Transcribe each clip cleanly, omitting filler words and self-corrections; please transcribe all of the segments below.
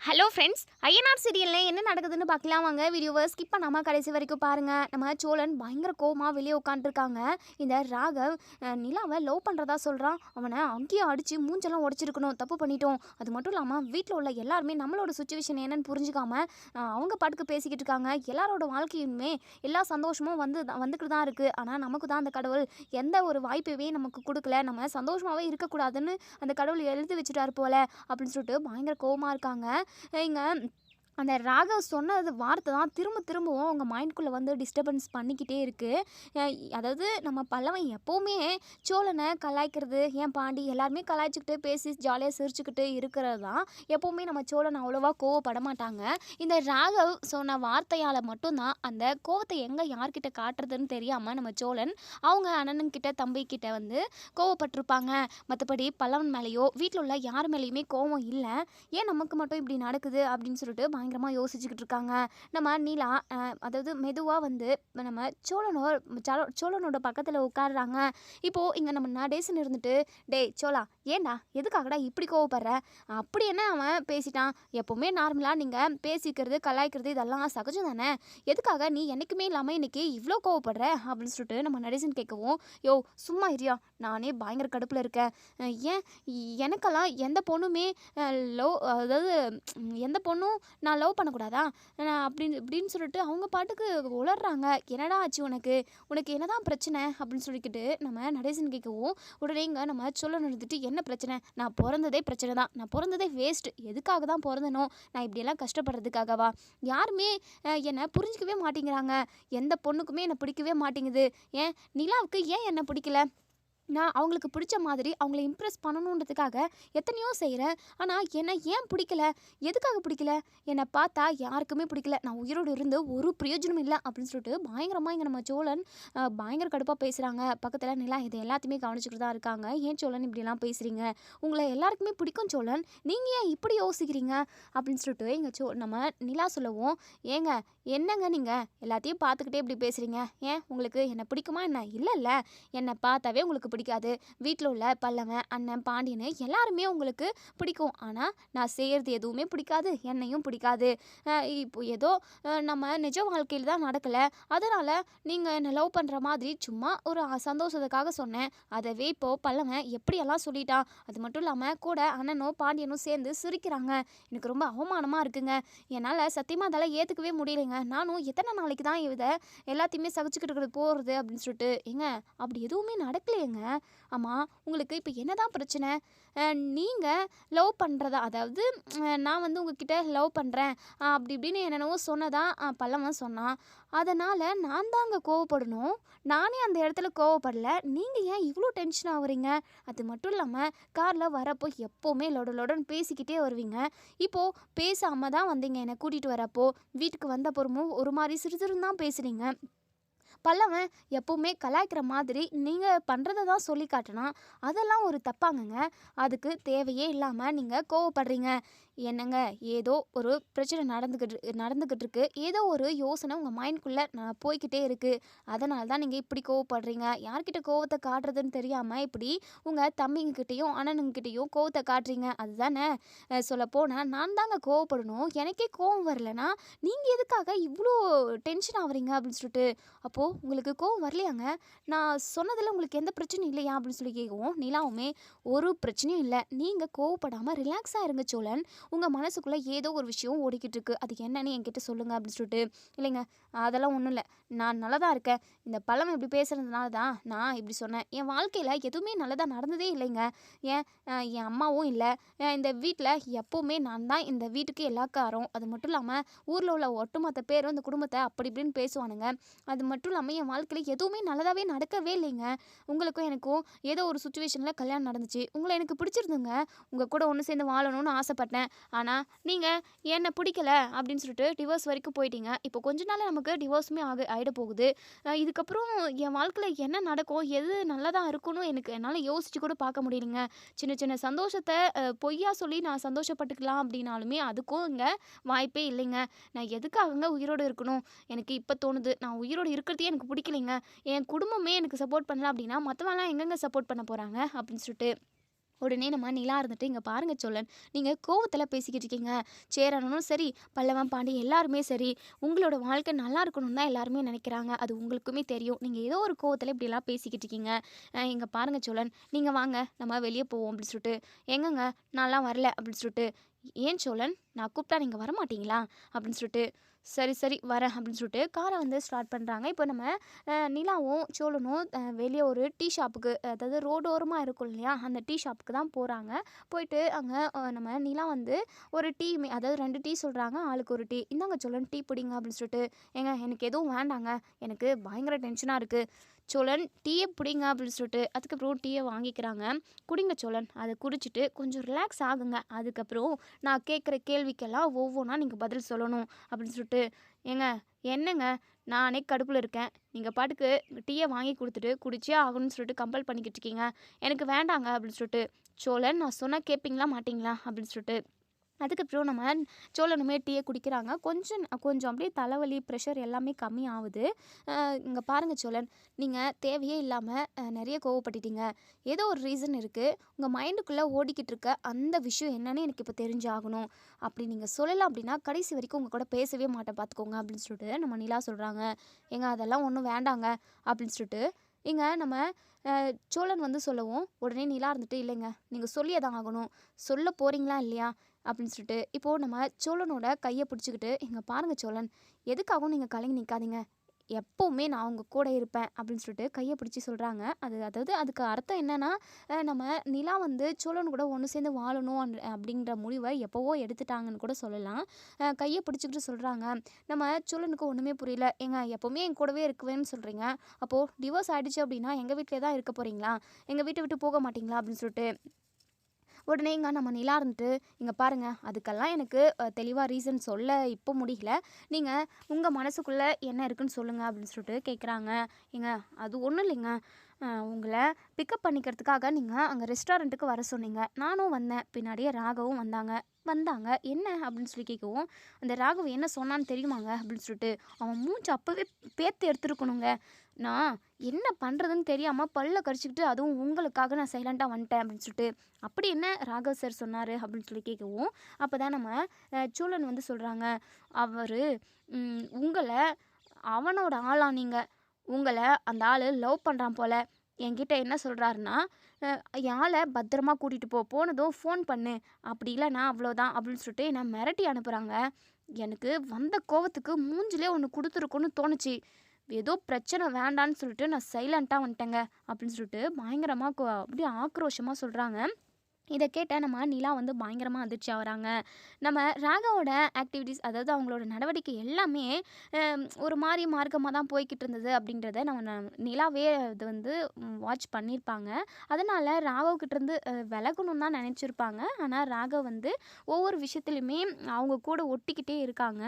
Hello friends, INR சீரியலில் என்ன நடக்குதுன்னு பார்க்கலாம் வாங்க. வீடியோவை ஸ்கிப் பண்ணாமல் கடைசி வரைக்கும் பாருங்கள். நம்ம சோழன் பயங்கர கோவமாக வெளியே உட்காந்துருக்காங்க. இந்த ராகவ் நிலாவை லவ் பண்ணுறதா சொல்கிறான். அவனை அங்கேயே அடித்து மூஞ்செல்லாம் உடச்சிருக்கணும், தப்பு பண்ணிட்டோம். அது மட்டும் இல்லாமல் வீட்டில் உள்ள எல்லாருமே நம்மளோட சுச்சுவேஷன் என்னன்னு புரிஞ்சுக்காம அவங்க பாட்டுக்கு பேசிக்கிட்டு இருக்காங்க. எல்லாரோட வாழ்க்கையுமே எல்லா சந்தோஷமும் வந்துக்கிட்டு தான் இருக்குது. ஆனால் நமக்கு தான் அந்த கடவுள் எந்த ஒரு வாய்ப்பையே நமக்கு கொடுக்கல. நம்ம சந்தோஷமாகவே இருக்கக்கூடாதுன்னு அந்த கடவுள் எழுதி வச்சுட்டாரு போல அப்படின்னு சொல்லிட்டு பயங்கர கோவமாக இருக்காங்க. இங்க அந்த ராகவ் சொன்னது வார்த்தை தான் திரும்பவும் அவங்க மைண்ட்குள்ளே வந்து டிஸ்டர்பன்ஸ் பண்ணிக்கிட்டே இருக்குது. அதாவது நம்ம பல்லவன் எப்போவுமே சோழனை கலாய்க்கிறது, ஏன் பாண்டி எல்லாருமே கலாய்ச்சிக்கிட்டு பேசி ஜாலியாக சிரிச்சுக்கிட்டு இருக்கிறது தான். எப்போவுமே நம்ம சோழன் அவ்வளோவா கோவப்பட மாட்டாங்க. இந்த ராகவ் சொன்ன வார்த்தையால் மட்டும்தான் அந்த கோவத்தை எங்கே யார்கிட்ட காட்டுறதுன்னு தெரியாமல் நம்ம சோழன் அவங்க அண்ணனுங்கிட்ட தம்பிக்கிட்ட வந்து கோவப்பட்டிருப்பாங்க. மற்றபடி பல்லவன் மேலேயோ வீட்டில் உள்ள யார் மேலேயுமே கோவம் இல்லை. ஏன் நமக்கு மட்டும் இப்படி நடக்குது அப்படின்னு சொல்லிட்டு பயங்கரமாக யோசிச்சுக்கிட்டு இருக்காங்க. நம்ம நீலா அதாவது மெதுவாக வந்து நம்ம சோழனோட பக்கத்தில் உட்காடுறாங்க. இப்போது இங்கே நம்ம நடேசன் இருந்துட்டு, டேய் சோழா, ஏண்டா எதுக்காகடா இப்படி கோவப்படுற? அப்படி என்ன அவன் பேசிட்டான்? எப்போவுமே நார்மலாக நீங்கள் பேசிக்கிறது கலாய்க்கிறது இதெல்லாம் சகஜம் தானே, எதுக்காக நீ என்றைக்குமே இல்லாமல் இன்றைக்கி இவ்வளோ கோவப்படுற அப்படின்னு சொல்லிட்டு நம்ம நடேசன் கேட்கவும், யோ சும்மா இரியா, நானே பயங்கர கடுப்பில் இருக்கேன். ஏன் எனக்கெல்லாம் எந்த பொண்ணுமே அதாவது எந்த பொண்ணும் நான் லவ் பண்ணக்கூடாதா அப்படின்னு சொல்லிட்டு அவங்க பாட்டுக்கு உளர்றாங்க. என்னடா ஆச்சு உனக்கு என்னதான் பிரச்சனை அப்படின்னு சொல்லிக்கிட்டு நம்ம நடேசன் கேட்கவும், உடனே இங்கே நம்ம சொல்ல நிறுத்திட்டு, என்ன பிரச்சனை? நான் பிறந்ததே பிரச்சனை தான், நான் பிறந்ததே வேஸ்ட்டு, எதுக்காக தான் பிறந்தனோ, நான் இப்படியெல்லாம் கஷ்டப்படுறதுக்காகவா? யாருமே என்னை புரிஞ்சிக்கவே மாட்டேங்கிறாங்க, எந்த பொண்ணுக்குமே என்னை பிடிக்கவே மாட்டேங்குது. ஏன் நிலாவுக்கு ஏன் என்னை பிடிக்கல? நான் அவங்களுக்கு பிடிச்ச மாதிரி அவங்கள இம்ப்ரெஸ் பண்ணணுன்றதுக்காக எத்தனையோ செய்கிறேன். ஆனால் என்னை ஏன் பிடிக்கல? எதுக்காக பிடிக்கல? என்னை பார்த்தா யாருக்குமே பிடிக்கல. நான் உயிரோடு இருந்து ஒரு பிரயோஜனம் இல்லை அப்படின்னு சொல்லிட்டு பயங்கரமாக இங்கே நம்ம சோழன் பயங்கர கடுப்பாக பேசுகிறாங்க. பக்கத்தில் நிலா இது எல்லாத்தையுமே கவனிச்சுக்கிட்டு தான் இருக்காங்க. ஏன் சோழன் இப்படிலாம் பேசுகிறீங்க? உங்களை எல்லாருக்குமே பிடிக்கும் சோழன், நீங்கள் ஏன் இப்படி யோசிக்கிறீங்க அப்படின்னு சொல்லிட்டு எங்கள் நம்ம நிலா சொல்லவும், ஏங்க என்னங்க நீங்கள் எல்லாத்தையும் பார்த்துக்கிட்டே இப்படி பேசுகிறீங்க? ஏன் உங்களுக்கு என்னை பிடிக்குமா என்ன? இல்லைல்ல, என்னை பார்த்தாவே உங்களுக்கு பிடிக்காது. வீட்டில் உள்ள பல்லவன் அண்ணன் பாண்டியன்னு எல்லாருமே உங்களுக்கு பிடிக்கும். ஆனால் நான் செய்கிறது எதுவுமே பிடிக்காது, என்னையும் பிடிக்காது. இப்போ ஏதோ நம்ம நிஜ வாழ்க்கையில் தான் நடக்கலை, அதனால் நீங்கள் என்னை லவ் பண்ணுற மாதிரி சும்மா ஒரு சந்தோஷத்துக்காக சொன்னேன். அதவே இப்போது பல்லவன் எப்படியெல்லாம் சொல்லிட்டான். அது மட்டும் இல்லாமல் கூட அண்ணனும் பாண்டியனும் சேர்ந்து சிரிக்கிறாங்க. எனக்கு ரொம்ப அவமானமாக இருக்குங்க. என்னால் சத்தியமாக அதெல்லாம் ஏற்றுக்கவே முடியலைங்க. நானும் எத்தனை நாளைக்கு தான் இதை எல்லாத்தையுமே சகிச்சுக்கிட்டு இருக்கிறது போகிறது அப்படின்னு சொல்லிட்டு, ஏங்க அப்படி எதுவுமே நடக்கலையேங்க. ஆமாம், உங்களுக்கு இப்போ என்னதான் பிரச்சனை? நீங்கள் லவ் பண்ணுறதா, அதாவது நான் வந்து உங்ககிட்ட லவ் பண்ணுறேன் அப்படி இப்படின்னு என்னென்னவோ சொன்னதான் பல்லவன் சொன்னான். அதனால் நான் தான் அங்கே கோவப்படணும். நானே அந்த இடத்துல கோவப்படலை, நீங்கள் ஏன் இவ்வளோ டென்ஷன் ஆகுறீங்க? அது மட்டும் இல்லாமல் காரில் வரப்போ எப்போவுமே லொடன்னு பேசிக்கிட்டே வருவீங்க. இப்போது பேசாமல் தான் வந்தீங்க என்னை கூட்டிகிட்டு வரப்போ. வீட்டுக்கு வந்த பொறுமும் ஒரு மாதிரி சிறுசிறுன்னு தான் பேசுகிறீங்க. பல்லவன் எப்போவுமே கலாய்க்கிற மாதிரி நீங்கள் பண்ணுறத தான் சொல்லி காட்டினா அதெல்லாம் ஒரு தப்பாங்கங்க. அதுக்கு தேவையே இல்லாமல் நீங்கள் கோவப்படுறீங்க. என்னங்க, ஏதோ ஒரு பிரச்சனை நடந்துக்கிட்டு இருக்கு, ஏதோ ஒரு யோசனை உங்கள் மைண்ட்குள்ளே போய்கிட்டே இருக்குது. அதனால தான் நீங்கள் இப்படி கோவப்படுறீங்க. யார்கிட்ட கோவத்தை காட்டுறதுன்னு தெரியாமல் இப்படி உங்கள் தம்பிங்கக்கிட்டேயும் அண்ணனுங்கிட்டையும் கோவத்தை காட்டுறீங்க. அதுதானே சொல்லப்போனால் நான் தாங்க கோவப்படணும். எனக்கே கோவம் வரலனா நீங்கள் எதுக்காக இவ்வளோ டென்ஷன் ஆகுறீங்க அப்படின்னு சொல்லிட்டு. அப்போது உங்களுக்கு கோவம் வரலையாங்க? நான் சொன்னதில் உங்களுக்கு எந்த பிரச்சனையும் இல்லையா அப்படின்னு சொல்லி கேட்கவும், நிலாவுமே ஒரு பிரச்சனையும் இல்லை, நீங்கள் கோவப்படாமல் ரிலாக்ஸாக இருங்க சோழன். உங்கள் மனசுக்குள்ளே ஏதோ ஒரு விஷயம் ஓடிக்கிட்டு இருக்கு, அது என்னன்னு என்கிட்ட சொல்லுங்கள் அப்படின்னு சொல்லிட்டு. இல்லைங்க, அதெல்லாம் ஒன்றும் இல்லை, நான் நல்லா தான் இருக்கேன். இந்த பழம் இப்படி பேசுகிறதுனால தான் நான் இப்படி சொன்னேன். என் வாழ்க்கையில் எதுவுமே நல்லதாக நடந்ததே இல்லைங்க. ஏன் என் அம்மாவும் இல்லை. இந்த வீட்டில் எப்போவுமே நான் தான் இந்த வீட்டுக்கு எல்லா காரம். அது மட்டும் இல்லாமல் ஊரில் உள்ள ஒட்டுமொத்த பேரும் இந்த குடும்பத்தை அப்படி இப்படின்னு பேசுவானுங்க. அது மட்டும் இல்லாமல் என் வாழ்க்கையில் எதுவுமே நல்லதாகவே நடக்கவே இல்லைங்க. உங்களுக்கும் எனக்கும் ஏதோ ஒரு சுச்சுவேஷனில் கல்யாணம் நடந்துச்சு. உங்களை எனக்கு பிடிச்சிருந்துங்க, உங்கள் கூட ஒன்று சேர்ந்து வாழணும்னு ஆசைப்பட்டேன். ஆனால் நீங்கள் என்னை பிடிக்கல அப்படின்னு சொல்லிட்டு டிவோர்ஸ் வரைக்கும் போயிட்டீங்க. இப்போ கொஞ்ச நாள் நமக்கு டிவோர்ஸுமே ஆகிட போகுது. இதுக்கப்புறம் என் வாழ்க்கையில் என்ன நடக்கும், எது நல்லதாக இருக்குன்னு என்னால் யோசிச்சு கூட பார்க்க முடியலைங்க. சின்ன சின்ன சந்தோஷத்தை பொய்யா சொல்லி நான் சந்தோஷப்பட்டுக்கலாம் அப்படின்னாலுமே அதுக்கும் இங்கே வாய்ப்பே இல்லைங்க. நான் எதுக்காகங்க உயிரோடு இருக்கணும்? எனக்கு இப்போ தோணுது, நான் உயிரோடு இருக்கிறதே எனக்கு பிடிக்கலைங்க. என் குடும்பமே எனக்கு சப்போர்ட் பண்ணல அப்படின்னா மற்றவங்களாம் எங்கெங்க சப்போர்ட் பண்ண போகிறாங்க அப்படின்னு சொல்லிட்டு. உடனே நம்ம நிலா இருந்துட்டு, "இங்க பாருங்க சோழன், நீங்க கோவத்துல பேசிக்கிட்டு இருக்கீங்க. சேரனும் சரி, பல்லவன், பாண்டியன் எல்லாருமே சரி, உங்களோட வாழ்க்கை நல்லா இருக்கணும்னு தான் எல்லாருமே நினைக்கிறாங்க. அது உங்களுக்குமே தெரியும். நீங்க ஏதோ ஒரு கோவத்துல இப்படிலாம் பேசிக்கிட்டு இருக்கீங்க. இங்க பாருங்க சோழன், நீங்க வாங்க நம்ம வெளிய போவோம்" அப்படின்னு சொல்லிட்டு, "எங்கங்க நான்லாம் வரல" அப்படின்னு சொல்லிட்டு, "ஏன் சோழன்? நான் கூப்பிட்டா நீங்க வரமாட்டீங்களா?" அப்படின்னு சொல்லிட்டு, "சரி, சரி வரேன்" அப்படின்னு சொல்லிட்டு கார வந்து ஸ்டார்ட் பண்றாங்க. இப்போ நம்ம நிலாவும், சோழனும் வெளிய ஒரு டீ ஷாப்புக்கு, அதாவது ரோடோரமா இருக்கும் இல்லையா? அந்த டீ ஷாப்புக்கு தான் போறாங்க. போயிட்டு அங்க நம்ம நிலா வந்து ஒரு டீ அதாவது 2 டீ சொல்றாங்க. ஆளுக்கு ஒரு டீ. "இந்தாங்க சோழன் டீ குடிங்க" அப்படின்னு சொல்லிட்டு, "ஏங்க எனக்கு எதுவும் வேண்டாங்க. எனக்கு பயங்கர டென்ஷனா இருக்கு." "சோழன் டீய புடிங்க" அப்படின்னு சொல்லிட்டு, அதுக்கப்புறம் டீய வாங்கிக்கிறாங்க. "குடிங்க சோழன். அத குடிச்சிட்டு கொஞ்சம் ரிலாக்ஸ் ஆகுங்க. அதுக்கப்புறம் நான் கேட்குற கேள்விக்கெல்லாம் ஒவ்வொன்னா நீங்க பதில் சொல்லணும்" அப்படின்னு சொல்லிட்டு, "ஏங்க என்னங்க நானே கடுப்புல இருக்கேன். நீங்க பாட்டுக்கு டீய வாங்கி குடுத்துட்டு, குடிச்சே ஆகணும்னு சொல்லிட்டு கம்பல் பண்ணிக்கிட்டு இருக்கீங்க. எனக்கு வேண்டாங்க" அப்படின்னு சொல்லிட்டு, "சோழன் நான் சொன்னா கேட்பீங்களா மாட்டீங்களா?" அப்படின்னு சொல்லிட்டு, அதுக்கப்புறம் நம்ம சோழனுமே டீய குடிக்கிறாங்க. கொஞ்சம் கொஞ்சம் அப்படியே தலைவலி, ப்ரெஷர் எல்லாமே கம்மி ஆவுது. இங்க பாருங்க சோழன், நீங்க தேவையே இல்லாம நெறைய கோவப்பட்டுட்டீங்க. ஏதோ ஒரு ரீசன் இருக்கு. உங்க மைண்டுக்குள்ள ஓடிக்கிட்டு இருக்க அந்த விஷயம் என்னன்னு எனக்கு இப்போ தெரிஞ்சாகணும். அப்படி நீங்க சொல்லல அப்படின்னா, கடைசி வரைக்கும் உங்க கூட பேசவே மாட்டேன் பார்த்துக்கோங்க அப்படின்னு சொல்லிட்டு நம்ம நிலா சொல்றாங்க. ஏங்க அதெல்லாம் ஒண்ணும் வேண்டாங்க அப்படின்னு சொல்லிட்டு, இங்க நம்ம சோழன் வந்து சொல்லவும், உடனே நிலா இருந்துட்டு, "இல்லைங்க, நீங்க சொல்லியே தான் ஆகணும். சொல்ல போறீங்களா இல்லையா?" அப்படின்னு சொல்லிட்டு, இப்போ நம்ம சோழனோட கைய பிடிச்சுக்கிட்டு, "இங்க பாருங்க சோழன், எதுக்காகவும் நீங்க கலங்கி நிக்காதீங்க. எப்பவுமே நான் உங்க கூட இருப்பேன்" அப்படின்னு சொல்லிட்டு கைய பிடிச்சு சொல்றாங்க. அதாவது அதுக்கு அர்த்தம் என்னன்னா, நம்ம நிலா வந்து சோழன் கூட ஒண்ணு சேர்ந்து வாழணும் அப்படின்ற முடிவ எப்பவோ எடுத்துட்டாங்கன்னு கூட சொல்லலாம். கைய பிடிச்சுக்கிட்டு சொல்றாங்க. நம்ம சோழனுக்கு ஒண்ணுமே புரியல. "ஏங்க எப்பவுமே என் கூடவே இருக்குவேன்னு சொல்றீங்க. அப்போ டிவோர்ஸ் ஆயிடுச்சு அப்படின்னா எங்க வீட்லயே தான் இருக்க போறீங்களா? எங்க வீட்ட விட்டு போக மாட்டீங்களா?" அப்படின்னு சொல்லிட்டு, உடனே இங்க நம்ம நிலா இருந்துட்டு, "இங்க பாருங்க, அதுக்கெல்லாம் எனக்கு தெளிவா ரீசன் சொல்ல இப்போ முடியல. நீங்க உங்க மனசுக்குள்ள என்ன இருக்குன்னு சொல்லுங்க" அப்படின்னு சொல்லிட்டு கேட்குறாங்க. "ஏங்க அது ஒண்ணும் இல்லைங்க. உங்கள பிக்கப் பண்ணிக்கிறதுக்காக நீங்க அங்க ரெஸ்டாரண்ட்டுக்கு வர சொன்னீங்க. நானும் வந்தேன். பின்னாடியே ராகவும் வந்தாங்க. வந்தாங்க. என்ன அப்படின்னு சொல்லி கேட்கவும், அந்த ராகவ் என்ன சொன்னான்னு தெரியுமாங்க? அப்படின்னு சொல்லிட்டு, அவன் மூஞ்சி அப்பவே பேத்து எடுத்துருக்கணுங்க. நான் என்ன பண்றதுன்னு தெரியாம பல்ல கடிச்சுக்கிட்டு, அதுவும் உங்களுக்காக நான் சைலண்டா வந்துட்டேன் அப்படின்னு சொல்லிட்டு, அப்படி என்ன ராகவ் சார் சொன்னாரு? அப்படின்னு சொல்லி கேட்கவும், அப்பதான் நம்ம சோழன் வந்து சொல்றாங்க, அவரு உங்கள அவனோட ஆளா நீங்க. உங்கள அந்த ஆளு லவ் பண்றான் போல. என்கிட்ட என்ன சொல்றாருன்னா, "அ என் ஆள பத்திரமா கூட்டிட்டு போ. போனதும் ஃபோன் பண்ணு. அப்படி இல்லன்னா அவ்வளோதான்" அப்படின்னு சொல்லிட்டு என்ன மிரட்டி அனுப்புறாங்க. எனக்கு வந்த கோவத்துக்கு மூஞ்சிலே ஒண்ணு குடுத்துருக்கும்னு தோணுச்சு. ஏதோ பிரச்சனை வேண்டான்னு சொல்லிட்டு நான் சைலன்ட்டா வந்துட்டேங்க. அப்படின்னு சொல்லிட்டு பயங்கரமா அப்படியே ஆக்ரோஷமா சொல்றாங்க. இத கேட்ட நம்ம நிலா வந்து பயங்கரமா அதிர்ச்சி ஆகுறாங்க. நம்ம ராகாவோட ஆக்டிவிட்டீஸ், அதாவது அவங்களோட நடவடிக்கை எல்லாமே ஒரு மாரி மார்க்கமா தான் போய்க்கிட்டு இருந்தது அப்படின்றத நிலாவே அது வந்து வாட்ச் பண்ணியிருப்பாங்க. அதனால ராகவ் கிட்டேருந்து விலகணும்னு தான் நெனைச்சிருப்பாங்க. ஆனா ராகவ் வந்து ஒவ்வொரு விஷயத்துலயுமே அவங்க கூட ஒட்டிக்கிட்டே இருக்காங்க.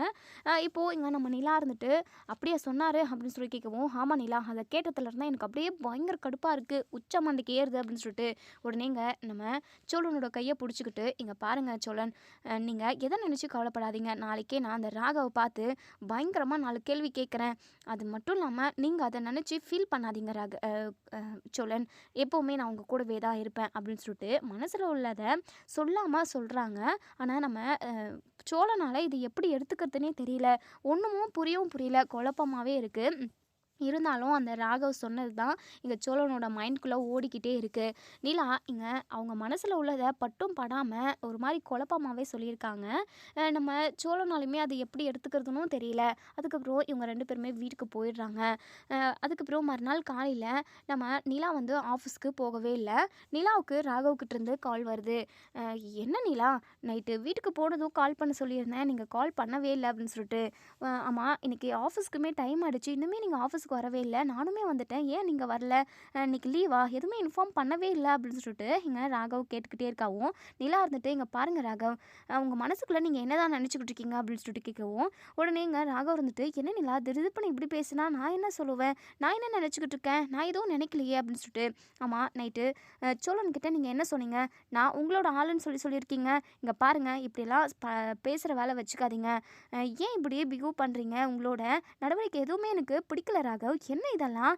இப்போ இங்க நம்ம நிலா இருந்துட்டு, "அப்படியா சொன்னாரு?" அப்படின்னு சொல்லி கேட்கவும், "ஆமா நிலா, அத கேட்டதுலருந்து எனக்கு அப்படியே பயங்கர கடுப்பா இருக்கு. உச்ச மண்டைக்கு ஏறுது" அப்படின்னு சொல்லிட்டு, உடனேங்க நம்ம சோழனோட கைய புடிச்சுக்கிட்டு, "இங்க பாருங்க சோழன், நீங்க எத நெனச்சு கவலைப்படாதீங்க. நாளைக்கே நான் அந்த ராகவ பார்த்து பயங்கரமா 4 கேள்வி கேட்குறேன். அது மட்டும் இல்லாம நீங்க அத நெனச்சு ஃபீல் பண்ணாதீங்க சோழன். எப்பவுமே நான் உங்க கூடவே தான் இருப்பேன்" அப்படின்னு சொல்லிட்டு மனசுல உள்ளத சொல்லாம சொல்றாங்க. ஆனா நம்ம சோழனால இது எப்படி எடுத்துக்கிறதுன்னே தெரியல. ஒண்ணுமும் புரியவும் புரியல. குழப்பமாவே இருக்கு. இருந்தாலும் அந்த ராகவ் சொன்னது தான் இங்க சோழனோட மைண்ட்குள்ள ஓடிக்கிட்டே இருக்கு. நிலா இங்க அவங்க மனசுல உள்ளத பட்டும் படாம ஒரு மாரி குழப்பமாவே சொல்லியிருக்காங்க. நம்ம சோழனாலுமே அது எப்படி எடுத்துக்கிறதுன்னும் தெரியல. அதுக்கப்புறம் இவங்க 2 பேருமே வீட்டுக்கு போயிடுறாங்க. அதுக்கப்புறம் மறுநாள் காலையில நம்ம நிலா வந்து ஆஃபீஸ்க்கு போகவே இல்ல. நிலாவுக்கு ராகவ் கிட்டேருந்து கால் வருது. "அ என்ன நிலா, நைட்டு வீட்டுக்கு போனதும் கால் பண்ண சொல்லியிருந்தேன். நீங்க கால் பண்ணவே இல்ல" அப்படின்னு சொல்லிட்டு. ஆமா, இன்னைக்கு ஆஃபீஸ்க்குமே டைம் ஆயிடுச்சு. இன்னுமே நீங்க ஆஃபீஸ்க்கு வரவே இல்ல. நானுமே வந்துட்டேன். ஏன் நீங்க வரல? இன்னைக்கு லீவா? எதுவுமே இன்ஃபார்ம் பண்ணவே இல்ல" அப்படின்னு சொல்லிட்டு இங்க ராகவ் கேட்டுக்கிட்டே இருக்காவும், நிலா இருந்துட்டு, "இங்க பாருங்க ராகவ், உங்க மனசுக்குள்ள நீங்க என்னதான் நெனச்சுக்கிட்டு இருக்கீங்க?" அப்படின்னு சொல்லிட்டு கேட்கவும், உடனே இங்க ராகவ் இருந்துட்டு, "என்ன நிலா திடுதிப்புன்னு இப்படி பேசுனா நான் என்ன சொல்லுவேன்? நான் என்ன நெனச்சுக்கிட்டு இருக்கேன்? நான் எதுவும் நினைக்கலையே" அப்படின்னு சொல்லிட்டு, "ஆமா, நைட்டு சோழன் கிட்ட நீங்க என்ன சொன்னீங்க? நான் உங்களோட ஆளுன்னு சொல்லியிருக்கீங்க. இங்க பாருங்க, இப்படிலாம் பேசுற வேல வச்சுக்காதீங்க. ஏன் இப்படியே பிஹேவ் பண்றீங்க? உங்களோட நடவடிக்கை எதுவுமே எனக்கு பிடிக்கல ராகவ். ராகவ். என்ன இதெல்லாம்?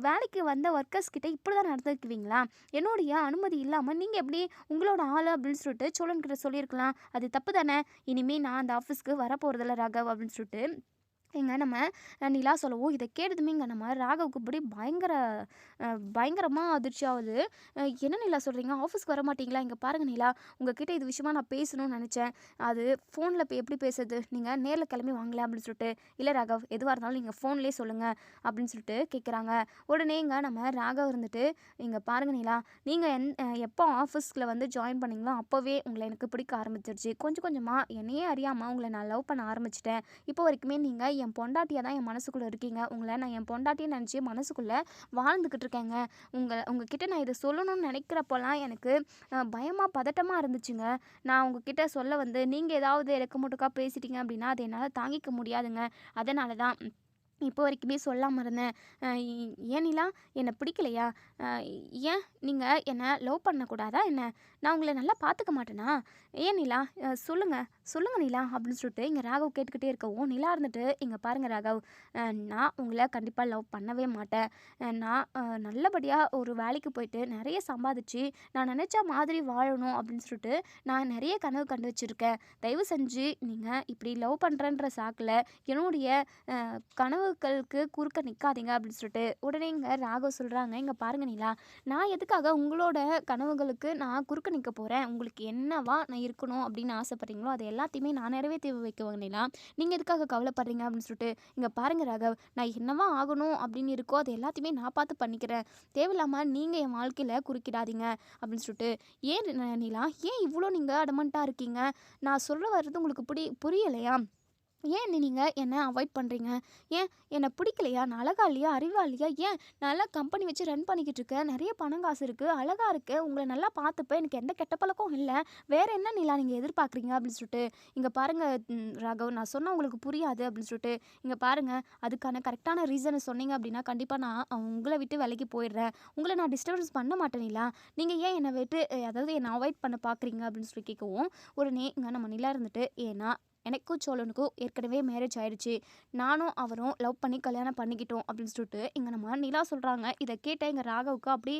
வேலைக்கு வந்த ஒர்க்கர்ஸ் கிட்ட இப்படி தான் நடந்துக்குவீங்களா? என்னுடைய அனுமதி இல்லாமல் நீங்கள் எப்படி உங்களோட ஆள் அப்படின்னு சொல்லிட்டு சோழன்கிட்ட சொல்லியிருக்கலாம். அது தப்பு தானே? இனிமே நான் அந்த ஆஃபீஸ்க்கு வரப்போகிறதில்ல ராகவ் அப்படின்னு சொல்லிட்டு நம்ம நிலா சொல்லவும், இதை கேட்டதுமே நம்ம ராகவுக்கு இப்படி பயங்கரமாக அதிர்ச்சி ஆகுது. என்ன நிலா சொல்கிறீங்க? ஆஃபீஸ்க்கு வர மாட்டீங்களா? இங்கே பாருங்கள் நிலா, உங்ககிட்ட இது விஷயமா நான் பேசணும்னு நினச்சேன். அது ஃபோனில் இப்போ எப்படி பேசுறது? நீங்கள் நேரில் கிளம்பி வாங்கலாம் அப்படின்னு சொல்லிட்டு. இல்லை ராகவ், எதுவாக இருந்தாலும் நீங்கள் ஃபோன்லேயே சொல்லுங்கள் அப்படின்னு சொல்லிட்டு கேட்குறாங்க. உடனே நம்ம ராகவ் இருந்துட்டு, இங்கே பாருங்கள் நிலா, நீங்கள் எப்போ ஆஃபீஸ்கில் வந்து ஜாயின் பண்ணீங்களோ அப்போவே உங்களை எனக்கு பிடிக்க ஆரம்பிச்சிருச்சு. கொஞ்சம் கொஞ்சமாக என்னையே அறியாமல் உங்களை நான் லவ் பண்ண ஆரம்பிச்சிட்டேன். இப்போ வரைக்குமே நீங்கள் என் பொண்டாட்டியாக தான் என் மனசுக்குள்ளே இருக்கீங்க. உங்களை நான் என் பொண்டாட்டியை நினச்சி மனசுக்குள்ளே வாழ்ந்துக்கிட்டு இருக்கேங்க. உங்ககிட்ட நான் இதை சொல்லணும்னு நினைக்கிறப்போலாம் எனக்கு பயமாக பதட்டமாக இருந்துச்சுங்க. நான் உங்ககிட்ட சொல்ல வந்து நீங்கள் ஏதாவது இறக்க முட்டுக்கா பேசிட்டீங்க அப்படின்னா அதை என்னால் தாங்கிக்க முடியாதுங்க. அதனால தான் இப்போ வரைக்குமே சொல்லாமல் இருந்தேன். ஏன் நிலா, என்னை பிடிக்கலையா? ஏன் நீங்கள் என்னை லவ் பண்ணக்கூடாதா என்ன? நான் உங்களை நல்லா பார்த்துக்க மாட்டேனா? ஏன் நிலா, சொல்லுங்கள் நிலா அப்படின்னு சொல்லிட்டு இங்கே ராகவ் கேட்டுக்கிட்டே இருக்கவும், நிலா இருந்துட்டு, இங்கே பாருங்கள் ராகவ், நான் உங்களை கண்டிப்பாக லவ் பண்ணவே மாட்டேன். நான் நல்லபடியாக ஒரு வேலைக்கு போயிட்டு நிறைய சம்பாதிச்சு நான் நினச்ச மாதிரி வாழணும் அப்படின்னு சொல்லிட்டு நான் நிறைய கனவு கண்டு வச்சுருக்கேன். தயவு செஞ்சு நீங்கள் இப்படி லவ் பண்ணுறன்ற சாக்கில் என்னுடைய கனவுகளுக்கு குறுக்க நிற்காதீங்க அப்படின்னு சொல்லிட்டு உடனே இங்கே ராகவ் சொல்கிறாங்க. இங்கே பாருங்க நிலா, நான் எதுக்காக உங்களோட கனவுகளுக்கு நான் குறுக்க நிற்க போகிறேன்? உங்களுக்கு என்னவா நான் இருக்கணும் அப்படின்னு ஆசைப்பட்றீங்களோ அது எல்லாத்தையுமே நான் நிறைவேற்றி வைக்குவேங்க நிலா. நீங்கள் எதுக்காக கவலைப்படுறீங்க அப்படின்னு சொல்லிட்டு. இங்கே பாருங்கள் ராகவ், நான் என்னவா ஆகணும் அப்படின்னு இருக்கோ அது எல்லாத்தையுமே நான் பார்த்து பண்ணிக்கிறேன். தேவையில்லாமல் நீங்கள் என் வாழ்க்கையில் குறுக்கிடாதீங்க அப்படின்னு சொல்லிட்டு. ஏன் நிலா, ஏன் இவ்வளோ நீங்கள் அடமண்ட்டாக இருக்கீங்க? நான் சொல்ல வர்றது உங்களுக்கு புரியலையா? ஏன் நீங்கள் என்னை அவாய்ட் பண்ணுறீங்க? ஏன் என்னை பிடிக்கலையா? நான் அழகா இல்லையா? அறிவா இல்லையா? ஏன் நல்லா கம்பெனி வச்சு ரன் பண்ணிக்கிட்டு இருக்கேன், நிறைய பணம் காசு இருக்குது, அழகாக இருக்குது, உங்களை நல்லா பார்த்துப்பேன், எனக்கு எந்த கெட்ட பழக்கம் இல்லை, வேறு என்ன நிலா நீங்கள் எதிர்பார்க்குறீங்க அப்படின்னு சொல்லிட்டு. இங்கே பாருங்கள் ராகவ், நான் சொன்னால் உங்களுக்கு புரியாது அப்படின்னு சொல்லிட்டு. இங்கே பாருங்கள், அதுக்கான கரெக்டான ரீசனை சொன்னீங்க அப்படின்னா கண்டிப்பாக நான் உங்களை விட்டு விலைக்கு போயிடுறேன். உங்களை நான் டிஸ்டர்பன்ஸ் பண்ண மாட்டேன் நிலா. நீங்கள் ஏன் என்னை விட்டு அதாவது என்னை அவாய்ட் பண்ண பார்க்குறீங்க அப்படின்னு சொல்லி கேட்கவும், உடனே இங்கே நம்ம நிலா இருந்துட்டு, ஏன்னா எனக்கும் சோழனுக்கும் ஏற்கனவே மேரேஜ் ஆயிடுச்சு, நானும் அவரும் லவ் பண்ணி கல்யாணம் பண்ணிக்கிட்டோம் அப்படின்னு சொல்லிட்டு இங்கே நம்ம நிலா சொல்கிறாங்க. இதை கேட்ட எங்கள் ராகவுக்கு அப்படி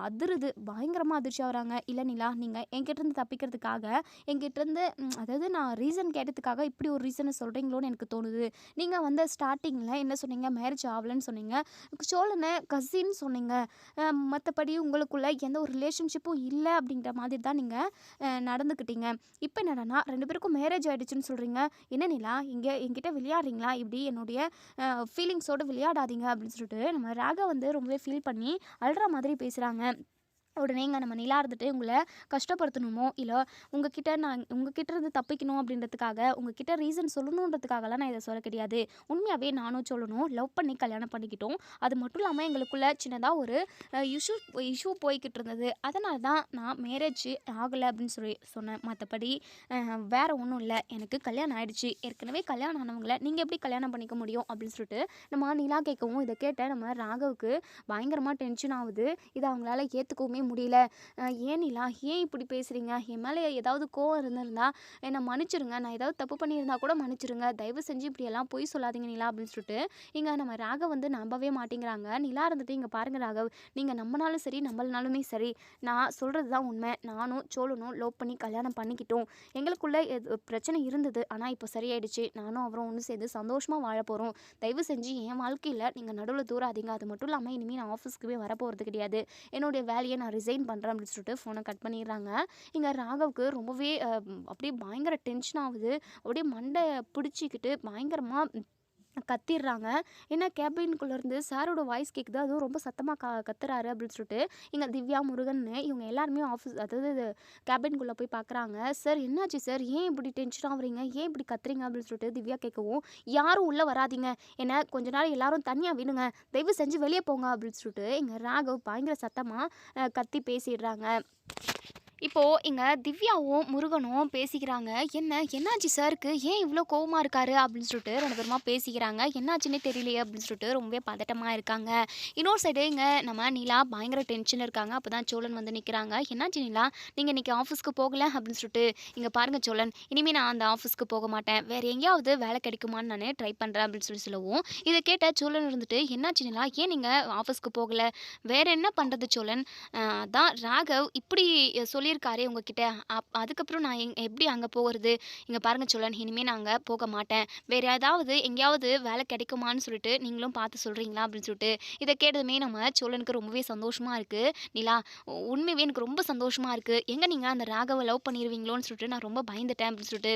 அதிருது, பயங்கரமாக அதிர்ச்சி ஆகிறாங்க. இல்லை நிலா, நீங்கள் என்கிட்டருந்து தப்பிக்கிறதுக்காக என்கிட்டருந்து அதாவது நான் ரீசன் கேட்டதுக்காக இப்படி ஒரு ரீசனை சொல்கிறீங்களோன்னு எனக்கு தோணுது. நீங்கள் வந்து ஸ்டார்டிங்கில் என்ன சொன்னீங்க? மேரேஜ் ஆகலைன்னு சொன்னீங்க, சோழனை கசின்னு சொன்னீங்க, மற்றபடி உங்களுக்குள்ள எந்த ஒரு ரிலேஷன்ஷிப்பும் இல்லை அப்படிங்கிற மாதிரி தான் நீங்கள் நடந்துக்கிட்டீங்க. இப்போ என்னடான்னா 2 பேருக்கும் மேரேஜ் ஆகிடுச்சுன்னு சொல்கிறீங்க. என்ன நிலா, இங்கே என்கிட்ட விளையாடுறீங்களா? இப்படி என்னுடைய ஃபீலிங்ஸோடு விளையாடாதீங்க அப்படின்னு சொல்லிட்டு நம்ம ராகா வந்து ரொம்பவே ஃபீல் பண்ணி அழுற மாதிரி பேசுகிறாங்க. உடனே நம்ம நிலா இருந்துட்டு, உங்களை கஷ்டப்படுத்தணுமோ இல்லை உங்ககிட்ட இருந்து தப்பிக்கணும் அப்படின்றதுக்காக உங்ககிட்ட ரீசன் சொல்லணுன்றதுக்காகலாம் நான் இதை சொல்ல கிடையாது. உண்மையாகவே நானும் சொல்லணும் லவ் பண்ணி கல்யாணம் பண்ணிக்கிட்டோம். அது மட்டும் இல்லாமல் எங்களுக்குள்ள சின்னதாக ஒரு இஷ்யூ போய்கிட்டு இருந்தது. அதனால தான் நான் மேரேஜ் ஆகலை அப்படின்னு சொன்னேன். மற்றபடி வேறு ஒன்றும் இல்லை, எனக்கு கல்யாணம் ஆகிடுச்சு. ஏற்கனவே கல்யாணம் ஆனவங்களை நீங்கள் எப்படி கல்யாணம் பண்ணிக்க முடியும் அப்படின்னு சொல்லிட்டு நம்ம நிலா கேட்கவும், இதை கேட்ட நம்ம ராகவுக்கு பயங்கரமாக டென்ஷன் ஆகுது. இதை அவங்களால ஏற்றுக்கவும் முடியல. ஏன் நிலா, ஏன் இப்படி பேசுகிறீங்க? என் மேலே ஏதாவது கோவம் இருந்திருந்தா என்னை மன்னிச்சிருங்க, நான் ஏதாவது தப்பு பண்ணியிருந்தா கூட மன்னிச்சிருங்க, தயவு செஞ்சு இப்படியெல்லாம் பொய் சொல்லாதீங்க நிலா அப்படின்னு சொல்லிட்டு இங்கே நம்ம ராகவ் வந்து நம்பவே மாட்டேங்கிறாங்க. நிலா இருந்துட்டு, இங்கே பாருங்கள் ராகவ், நீங்கள் நம்பினாலும் சரி நம்பலனாலுமே சரி, நான் சொல்கிறது தான் உண்மை. நானும் சோழனும் லவ் பண்ணி கல்யாணம் பண்ணிக்கிட்டோம். எங்களுக்குள்ளே பிரச்சனை இருந்தது, ஆனால் இப்போ சரியாயிடுச்சு. நானும் அவரும் ஒன்று சேர்ந்து சந்தோஷமாக வாழ போகிறோம். தயவு செஞ்சு என் வாழ்க்கையில் நீங்கள் நடுவில் தூராதீங்க. அது மட்டும் இல்லாமல் இனிமேல் நான் ஆஃபீஸ்க்குமே வரப்போகிறது கிடையாது. என்னுடைய வேலையை நான் ரிசைன் பண்ணுறேன் அப்படின்னு சொல்லிட்டு ஃபோனை கட் பண்ணிடுறாங்க. இங்கே ராகவுக்கு ரொம்பவே அப்படியே பயங்கர டென்ஷன் ஆகுது. அப்படியே மண்டை பிடிச்சிக்கிட்டு பயங்கரமாக கத்திடுறாங்க. ஏன்னா கேபின்குள்ளேருந்து சாரோட வாய்ஸ் கேட்குது, அதுவும் ரொம்ப சத்தமாக கத்துறாரு அப்படின்னு சொல்லிட்டு இங்கே திவ்யா, முருகன் இவங்க எல்லாருமே ஆஃபீஸ் அதாவது கேபின்குள்ளே போய் பார்க்குறாங்க. சார் என்னாச்சு சார், ஏன் இப்படி டென்ஷன் ஆகுறீங்க, ஏன் இப்படி கத்துறீங்க அப்படின்னு சொல்லிட்டு திவ்யா கேட்கவும், யாரும் உள்ளே வராதிங்க, ஏன்னா கொஞ்ச நாள் எல்லாரும் தனியாக விடுங்க, தயவு செஞ்சு வெளியே போங்க அப்படின்னு சொல்லிட்டு இங்கே ராகவ் பயங்கர சத்தமாக கத்தி பேசிடுறாங்க. இப்போ இங்க திவ்யாவும், முருகனும் பேசிக்கிறாங்க. என்னாச்சு சாருக்கு? ஏன் இவ்ளோ கோவமா இருக்காரு? அப்படின்னு சொல்லிட்டு 2 பேருமா பேசிக்கிறாங்க. என்னாச்சுன்னே தெரியலையே அப்படின்னு சொல்லிட்டு ரொம்பவே பதட்டமா இருக்காங்க. இன்னொரு சைடு இங்க நம்ம நிலா பயங்கர டென்ஷன்ல இருக்காங்க. அப்பதான் சோழன் வந்து நிக்கிறாங்க. "என்னாச்சு நிலா? நீங்க இன்னைக்கு ஆஃபீஸ்க்கு போகல?" அப்படின்னு சொல்லிட்டு. "இங்க பாருங்க சோழன், இனிமே நான் அந்த ஆஃபீஸ்க்கு போக மாட்டேன். வேற எங்கேயாவது வேலை கிடைக்குமான்னு நானு ட்ரை பண்றேன்" அப்படின்னு சொல்லவும், இத கேட்ட சோழன் இருந்துட்டு, "என்னாச்சு நிலா? ஏன் நீங்க ஆஃபீஸ்க்கு போகல? வேற என்ன பண்றது சோழன்? அதான் ராகவ் இப்படி சொல்லியிருக்காரே உங்ககிட்ட. அதுக்கப்புறம் நான் எப்படி அங்க போறது? இங்க பாருங்க சோழன், இனிமே நான் அங்க போக மாட்டேன். வேற ஏதாவது எங்கேயாவது வேலை கிடைக்குமான்னு சொல்லிட்டு நீங்களும் பார்த்து சொல்றீங்களா? அப்படின்னு சொல்லிட்டு. இத கேட்டதுமே நம்ம சோழனுக்கு ரொம்பவே சந்தோஷமா இருக்கு. நிலா, உண்மையாவே எனக்கு ரொம்ப சந்தோஷமா இருக்கு. எங்க நீங்க அந்த ராகவ லவ் பண்ணிருவீங்களோன்னு சொல்லிட்டு நான் ரொம்ப பயந்துட்டேன் அப்படின்னு சொல்லிட்டு.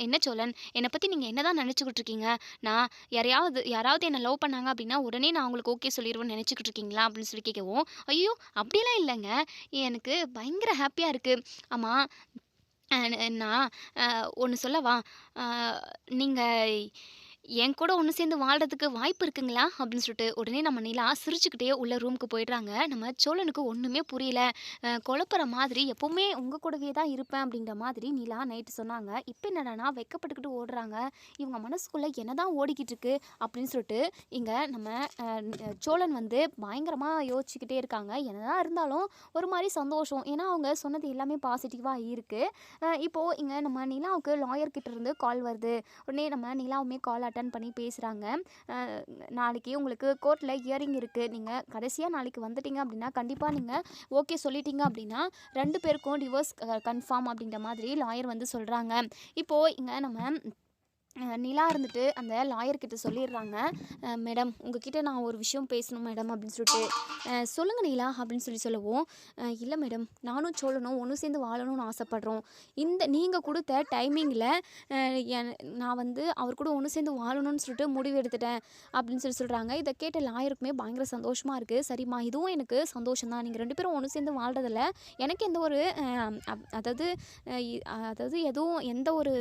என்ன சோழன், என்ன பத்தி நீங்க என்னதான் நினைச்சுக்கிட்டு இருக்கீங்க? நான் யாராவது என்ன லவ் பண்ணாங்க அப்படின்னா, உடனே நான் அவங்களுக்கு ஓகே சொல்லிருவேன்னு நினைச்சுக்கிட்டு இருக்கீங்களா? அப்படின்னு சொல்லி கேட்கவும், ஐயோ! அப்படியெல்லாம் இல்லங்க. எனக்கு பயங்கர ஹாப்பியா இருக்கு. ஆமா, நான் ஒண்ணு சொல்லவா? அ நீங்க என் கூட ஒண்ணு சேர்ந்து வாழ்றதுக்கு வாய்ப்பு இருக்குங்களா? அப்படின்னு சொல்லிட்டு, உடனே நம்ம நிலா சிரிச்சுக்கிட்டே உள்ள ரூமுக்கு போயிடுறாங்க. நம்ம சோழனுக்கு ஒண்ணுமே புரியல. குழப்புற மாதிரி எப்பவுமே உங்க கூடவே தான் இருப்பேன் அப்படிங்கிற மாதிரி நிலா நைட்டு சொன்னாங்க. இப்ப என்னடான்னா வெட்கப்பட்டுக்கிட்டு ஓடுறாங்க. இவங்க மனசுக்குள்ள என்னதான் ஓடிக்கிட்டு இருக்கு அப்படின்னு சொல்லிட்டு, இங்க நம்ம சோழன் வந்து பயங்கரமா யோசிச்சுக்கிட்டே இருக்காங்க. என்னதான் இருந்தாலும் ஒரு மாரி சந்தோஷம். ஏன்னா அவங்க சொன்னது எல்லாமே பாசிட்டிவா இருக்கு. இப்போ இங்க நம்ம நிலாவுக்கு லாயர் கிட்ட இருந்து கால் வருது. உடனே நம்ம நிலாவுமே கால் அட்டன் பண்ணி பேசுகிறாங்க. நாளைக்கு உங்களுக்கு கோர்ட்டில் ஹியரிங் இருக்குது. நீங்கள் கடைசியாக நாளைக்கு வந்துட்டீங்க அப்படின்னா கண்டிப்பாக நீங்கள் ஓகே சொல்லிட்டீங்க அப்படின்னா 2 பேருக்கும் டிவோர்ஸ் கன்ஃபார்ம் அப்படின்ற மாதிரி லாயர் வந்து சொல்கிறாங்க. இப்போது இங்கே நம்ம நிலா இருந்துட்டு அந்த லாயர்கிட்ட சொல்லிடுறாங்க. மேடம், உங்ககிட்ட நான் ஒரு விஷயம் பேசணும் மேடம் அப்படின்னு சொல்லிட்டு. சொல்லுங்கள் நிலா அப்படின்னு சொல்லவும், இல்லை மேடம், நானும் சோழனும் ஒன்று சேர்ந்து வாழணும்னு ஆசைப்பட்றோம். நீங்கள் கொடுத்த டைமிங்கில் நான் வந்து அவர் கூட ஒன்று சேர்ந்து வாழணும்னு சொல்லிட்டு முடிவு எடுத்துட்டேன் அப்படின்னு சொல்கிறாங்க. இதை கேட்ட லாயருக்குமே பயங்கர சந்தோஷமாக இருக்குது. சரிம்மா, இதுவும் எனக்கு சந்தோஷம் தான். நீங்கள் 2 பேரும் ஒன்று சேர்ந்து வாழ்றதில்ல எனக்கு எந்த ஒரு அதாவது அதாவது எதுவும் எந்த ஒரு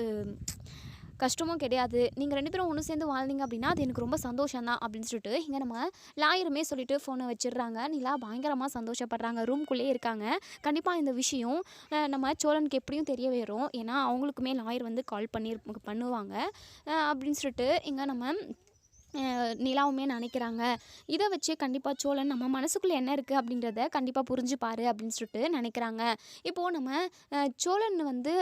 கஷ்டமும் கிடையாது. நீங்க 2 பேரும் ஒண்ணு சேர்ந்து வாழ்ந்தீங்க அப்படின்னா, அது எனக்கு ரொம்ப சந்தோஷம் தான் அப்படின்னு சொல்லிட்டு, இங்க நம்ம லாயருமே சொல்லிட்டு ஃபோன வச்சுடுறாங்க. நிலா பயங்கரமா சந்தோஷப்படுறாங்க. ரூம்குள்ளேயே இருக்காங்க. கண்டிப்பா இந்த விஷயம் நம்ம சோழனுக்கு எப்படியும் தெரிய வரும். ஏன்னா, அவங்களுக்குமே லாயர் வந்து கால் பண்ணுவாங்க. அப்படின்னு சொல்லிட்டு இங்க நம்ம நிலாவுமே நினைக்கிறாங்க. இதை வச்சு கண்டிப்பாக சோழன் நம்ம மனசுக்குள்ளே என்ன இருக்குது அப்படின்றத கண்டிப்பாக புரிஞ்சுப்பாரு அப்படின்னு சொல்லிட்டு நினைக்கிறாங்க. இப்போது நம்ம சோழன் வந்து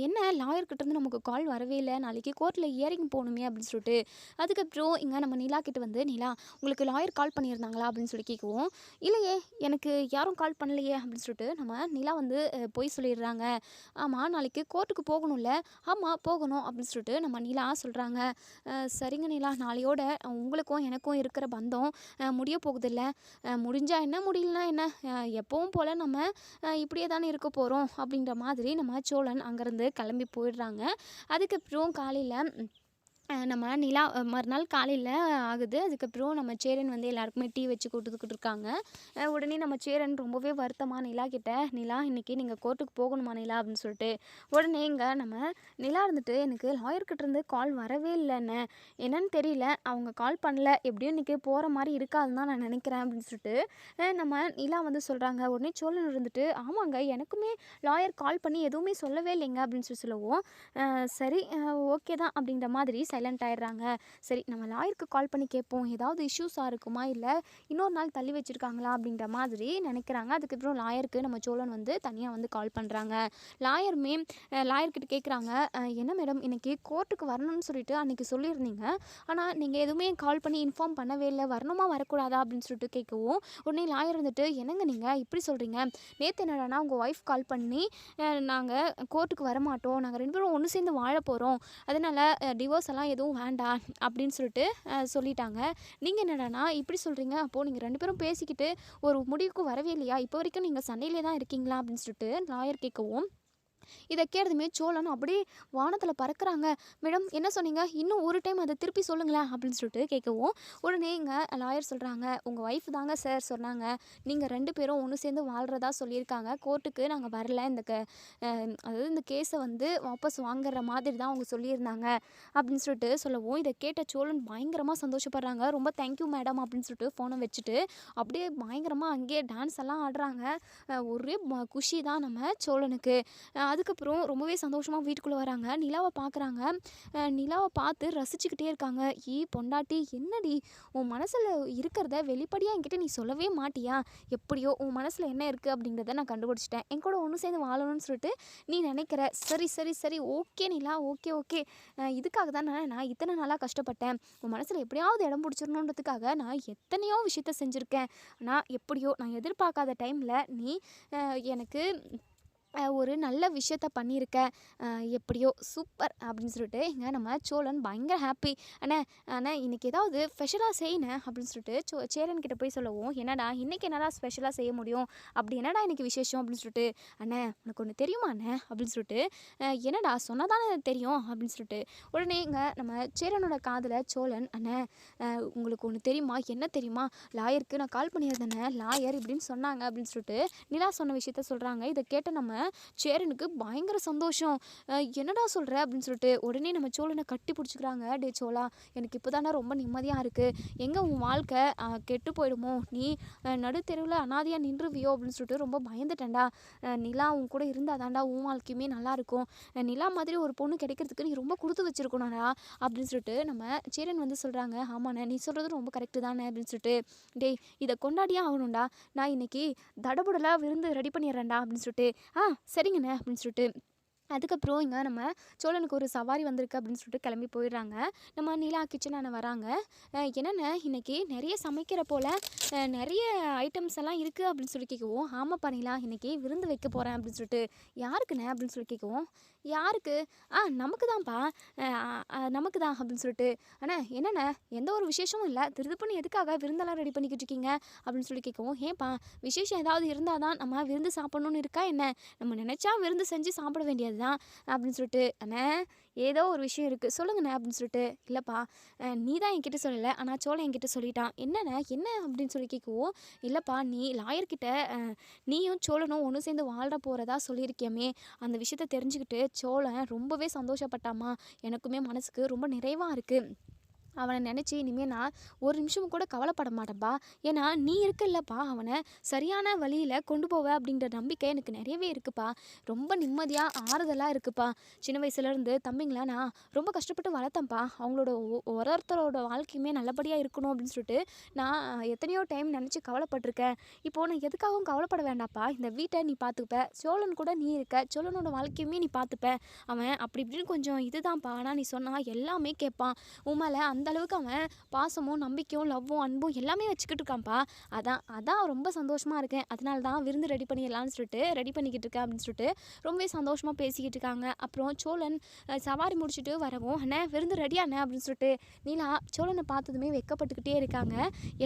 என்ன லாயர்கிட்டேருந்து நமக்கு கால் வரவே இல்லை, நாளைக்கு கோர்ட்டில் ஹியரிங் போகணுமே அப்படின்னு சொல்லிட்டு. அதுக்கப்புறம் இங்கே நம்ம நிலா கிட்ட வந்து, நிலா உங்களுக்கு லாயர் கால் பண்ணியிருந்தாங்களா அப்படின்னு சொல்லி கேட்கவும், இல்லையே எனக்கு யாரும் கால் பண்ணலையே அப்படின்னு சொல்லிட்டு நம்ம நிலா வந்து பொய் சொல்லிடுறாங்க. ஆமாம், நாளைக்கு கோர்ட்டுக்கு போகணும்ல? ஆமாம் போகணும் அப்படின்னு சொல்லிட்டு நம்ம நிலா சொல்கிறாங்க. சரிங்க நிலா, நாளையோட உங்களுக்கும் எனக்கும் இருக்கிற பந்தம் முடிய போகுதில்ல. முடிஞ்சா என்ன, முடியலனா என்ன, எப்பவும் போல் நம்ம இப்படியே தானே இருக்க போகிறோம் அப்படின்ற மாதிரி நம்ம சோழன் அங்கேருந்து கிளம்பி போயிடுறாங்க. அதுக்கப்புறம் காலையில் நம்ம நிலா மறுநாள் காலையில் ஆகுது. அதுக்கப்புறம் நம்ம சேரன் வந்து எல்லாருக்குமே டீ வச்சு கொடுத்துக்கிட்டு இருக்காங்க. உடனே நம்ம சேரன் ரொம்பவே வருத்தமாக நிலா கிட்ட, நிலா இன்றைக்கி நீங்கள் கோர்ட்டுக்கு போகணுமா நிலா அப்படின்னு சொல்லிட்டு. உடனே இங்கே நம்ம நிலா இருந்துட்டு, எனக்கு லாயர்கிட்ட இருந்து கால் வரவே இல்லைன்னு, என்னன்னு தெரியல, அவங்க கால் பண்ணல, எப்படியும் இன்றைக்கி போகிற மாதிரி இருக்காதுன்னு தான் நான் நினைக்கிறேன் அப்படின்னு சொல்லிட்டு நம்ம நிலா வந்து சொல்கிறாங்க. உடனே சோழன் இருந்துட்டு, ஆமாங்க எனக்குமே லாயர் கால் பண்ணி எதுவுமே சொல்லவே இல்லைங்க அப்படின்னு சொல்லவும், சரி ஓகே தான் அப்படின்ற மாதிரி சைலண்ட் ஆயிடுறாங்க. சரி, நம்ம லாயருக்கு கால் பண்ணி கேட்போம், ஏதாவது இஷ்யூஸாக இருக்குமா, இல்லை இன்னொரு நாள் தள்ளி வச்சுருக்காங்களா அப்படின்ற மாதிரி நினைக்கிறாங்க. அதுக்கப்புறம் லாயருக்கு நம்ம சோழன் வந்து தனியாக வந்து கால் பண்ணுறாங்க. லாயருமே லாயர்கிட்ட கேட்குறாங்க, என்ன மேடம் இன்னைக்கு கோர்ட்டுக்கு வரணும்னு சொல்லிட்டு அன்றைக்கி சொல்லியிருந்தீங்க, ஆனால் நீங்கள் எதுவுமே கால் பண்ணி இன்ஃபார்ம் பண்ணவே இல்லை, வரணுமா வரக்கூடாதா அப்படின்னு சொல்லிட்டு கேட்கவும், உடனே லாயர் இருந்துட்டு, என்னங்க நீங்கள் இப்படி சொல்கிறீங்க, நேற்று என்னடானா உங்கள் ஒய்ஃப் கால் பண்ணி நாங்கள் கோர்ட்டுக்கு வரமாட்டோம், நாங்கள் 2 பேரும் ஒன்று சேர்ந்து வாழ போகிறோம், அதனால் டிவோர்ஸ் எல்லாம் எதுவும் வேண்டாம் அப்படின்னு சொல்லிட்டு சொல்லிட்டாங்க. நீங்கள் என்னடானா இப்படி சொல்கிறீங்க, அப்போது நீங்கள் 2 பேரும் பேசிக்கிட்டு ஒரு முடிவுக்கு வரவே இல்லையா, இப்போ வரைக்கும் நீங்கள் சண்டையிலே தான் இருக்கீங்களா அப்படின்னு சொல்லிட்டு லாயர் கேட்கவும், இதை கேட்டதுமே சோழன் அப்படியே வானத்தில் பறக்குறாங்க. மேடம் என்ன சொன்னீங்க, இன்னும் ஒரு டைம் அதை திருப்பி சொல்லுங்களேன் அப்படின்னு சொல்லிட்டு கேட்கவும், உடனே இங்கே லாயர் சொல்கிறாங்க, உங்கள் ஒய்ஃப் தாங்க சார் சொன்னாங்க, நீங்கள் 2 பேரும் ஒன்று சேர்ந்து வாழ்கிறதா சொல்லியிருக்காங்க, கோர்ட்டுக்கு நாங்கள் வரல, அதாவது இந்த கேஸை வந்து வாபஸ் வாங்குற மாதிரி தான் அவங்க சொல்லியிருந்தாங்க அப்படின்னு சொல்லிட்டு சொல்லவும், இதை கேட்ட சோழன் பயங்கரமாக சந்தோஷப்படுறாங்க. ரொம்ப தேங்க்யூ மேடம் அப்படின்னு சொல்லிட்டு ஃபோனை வச்சுட்டு அப்படியே பயங்கரமாக அங்கேயே டான்ஸ் எல்லாம் ஆடுறாங்க. ஒரே குஷி தான் நம்ம சோழனுக்கு. அதுக்கப்புறம் ரொம்பவே சந்தோஷமாக வீட்டுக்குள்ளே வராங்க. நிலாவை பார்க்குறாங்க. நிலாவை பார்த்து ரசிச்சுக்கிட்டே இருக்காங்க. பொண்டாட்டி என்னடி உன் மனசில் இருக்கிறத வெளிப்படையாக என்கிட்ட நீ சொல்லவே மாட்டியா, எப்படியோ உன் மனசில் என்ன இருக்குது அப்படிங்கிறத நான் கண்டுபிடிச்சிட்டேன், என் கூட ஒன்று சேர்ந்து வாழணும்னு சொல்லிட்டு நீ நினைக்கிற, சரி சரி சரி ஓகே நிலா, ஓகே ஓகே, இதுக்காக தான் நான் இத்தனை நாளாக கஷ்டப்பட்டேன், உன் மனசில் எப்படியாவது இடம் பிடிச்சிடணுன்றதுக்காக நான் எத்தனையோ விஷயத்த செஞ்சுருக்கேன், ஆனால் எப்படியோ நான் எதிர்பார்க்காத டைமில் நீ எனக்கு ஒரு நல்ல விஷயத்த பண்ணியிருக்க, எப்படியோ சூப்பர் அப்படின்னு சொல்லிட்டு இங்கே நம்ம சோழன் பயங்கர ஹாப்பி. அண்ணே அண்ணே இன்னைக்கு ஏதாவது ஸ்பெஷலாக செய்யினேன் அப்படின்னு சொல்லிட்டு சேரன் கிட்ட போய் சொல்லவும், என்னடா இன்னைக்கு என்னடா ஸ்பெஷலாக செய்ய முடியும், அப்படி என்னடா இன்னைக்கு விசேஷம் அப்படின்னு சொல்லிட்டு, அண்ணே உனக்கு ஒன்று தெரியுமா அண்ணே அப்படின்னு சொல்லிட்டு, என்னடா சொன்னால் தானே தெரியும் அப்படின்னு சொல்லிட்டு உடனே இங்கே நம்ம சேரனோட காதில் சோழன், அண்ணே உங்களுக்கு ஒன்று தெரியுமா, என்ன தெரியுமா, லாயருக்கு நான் கால் பண்ணியிருந்தேனே, லாயர் இப்படின்னு சொன்னாங்க அப்படின்னு சொல்லிட்டு நிலா சொன்ன விஷயத்த சொல்கிறாங்க. இதை கேட்ட நம்ம சேரனுக்கு பயங்கர சந்தோஷம். என்னடா சொல்கிற அப்படின்னு சொல்லிட்டு உடனே நம்ம சோழனை கட்டி பிடிச்சிக்கிறாங்க. டே சோழா, எனக்கு இப்போ தானே ரொம்ப நிம்மதியாக இருக்குது, எங்கே உன் வாழ்க்கை கெட்டு போயிடுமோ, நீ நடுத்தெருவில் அனாதையாக நின்றுவியோ அப்படின்னு சொல்லிட்டு ரொம்ப பயந்துட்டேன்டா, நிலா உன் கூட இருந்தால் தாண்டா உன் வாழ்க்கையுமே நல்லாயிருக்கும், நிலா மாதிரி ஒரு பொண்ணு கிடைக்கிறதுக்கு நீ ரொம்ப கொடுத்து வச்சிருக்கணும்டா அப்படின்னு சொல்லிட்டு நம்ம சேரன் வந்து சொல்கிறாங்க. ஆமாண்ணே நீ சொல்கிறது ரொம்ப கரெக்டு தானே அப்படின்னு சொல்லிட்டு, டேய் இதை கொண்டாடியே ஆகணும்டா, நான் இன்னைக்கு தடபுடலாக விருந்து ரெடி பண்ணிடுறேன்டா அப்படின்னு சொல்லிட்டு, சரிங்கண்ணே அப்படின்னு சொல்லிட்டு அதுக்கப்புறம் இங்கே நம்ம சோழனுக்கு ஒரு சவாரி வந்திருக்கு அப்படின்னு சொல்லிட்டு கிளம்பி போயிடுறாங்க. நம்ம நீலா கிச்சனான வராங்க. என்னென்ன இன்னைக்கு நிறைய சமைக்கிற போல் நிறைய ஐட்டம்ஸ் எல்லாம் இருக்குது அப்படின்னு சொல்லி கேட்கவும், ஆமாப்பா நீலா இன்னைக்கு விருந்து வைக்க போகிறேன் அப்படின்னு சொல்லிட்டு, யாருக்குண்ணே அப்படின்னு சொல்லி கேட்கவும், யாருக்கு, நமக்கு தான்ப்பா, நமக்கு தான் அப்படின்னு சொல்லிட்டு, அண்ணா என்னண்ணே எந்த ஒரு விசேஷமும் இல்லை, திருப்பண்ணி எதுக்காக விருந்தெல்லாம் ரெடி பண்ணிக்கிட்டு இருக்கீங்க அப்படின்னு சொல்லி கேட்கவும், ஏன்ப்பா விசேஷம் ஏதாவது இருந்தால் தான் நம்ம விருந்து சாப்பிட்ணுன்னு இருக்கா என்ன, நம்ம நினச்சா விருந்து செஞ்சு சாப்பிட வேண்டியது தான் அப்படின்னு சொல்லிட்டு, அண்ணே ஏதோ ஒரு விஷயம் இருக்குது சொல்லுங்கண்ணே அப்படின்னு சொல்லிட்டு, இல்லைப்பா நீ தான் என்கிட்ட சொல்லலை, ஆனால் சோழன் என்கிட்ட சொல்லிட்டான், என்னண்ணே என்ன அப்படின்னு சொல்லி கேட்கவும், இல்லைப்பா நீ லாயர்கிட்ட நீயும் சோழனும் ஒன்று சேர்ந்து வாழ்ற போகிறதா சொல்லியிருக்கியமே, அந்த விஷயத்த தெரிஞ்சுக்கிட்டு சோழன் ரொம்பவே சந்தோஷப்பட்டாமா, எனக்குமே மனசுக்கு ரொம்ப நிறைவாக இருக்குது, அவனை நினச்சி இனிமேல் நான் ஒரு நிமிஷமும் கூட கவலைப்பட மாட்டேன்ப்பா, ஏன்னா நீ இருக்கல்லப்பா அவனை சரியான வழியில் கொண்டு போவ அப்படின்ற நம்பிக்கை எனக்கு நிறையவே இருக்குப்பா, ரொம்ப நிம்மதியாக ஆறுதலாக இருக்குப்பா, சின்ன வயசுலேருந்து தம்பிங்களா நான் ரொம்ப கஷ்டப்பட்டு வளர்த்தேன்ப்பா, அவங்களோட ஒருத்தரோட வாழ்க்கையுமே நல்லபடியாக இருக்கணும் அப்படின்னு சொல்லிட்டு நான் எத்தனையோ டைம் நினச்சி கவலைப்பட்டிருக்கேன், இப்போது நான் எதுக்காகவும் கவலைப்பட வேண்டாப்பா, இந்த வீட்டை நீ பார்த்துப்ப, சோழன் கூட நீ இருக்க, சோழனோட வாழ்க்கையுமே நீ பார்த்துப்ப, அவன் அப்படி இப்படின்னு கொஞ்சம் இதுதான்ப்பா, ஆனால் நீ சொன்னால் எல்லாமே கேட்பான், உமால அந்த அளவுக்கு அவன் பாசமும் நம்பிக்கையும் லவ்வும் அன்பும் எல்லாமே வச்சுக்கிட்டு இருக்கான்ப்பா, அதான் ரொம்ப சந்தோஷமாக இருக்கேன், அதனால தான் விருந்து ரெடி பண்ணிடலான்னு சொல்லிட்டு ரெடி பண்ணிக்கிட்டு இருக்கேன் அப்படின்னு சொல்லிட்டு ரொம்பவே சந்தோஷமாக பேசிக்கிட்டு இருக்காங்க. அப்புறம் சோழன் சவாரி முடிச்சுட்டு வரவும், அண்ணே விருந்து ரெடியாண்ணே அப்படின்னு சொல்லிட்டு நீலா சோழனை பார்த்ததுமே வெக்கப்பட்டுக்கிட்டே இருக்காங்க.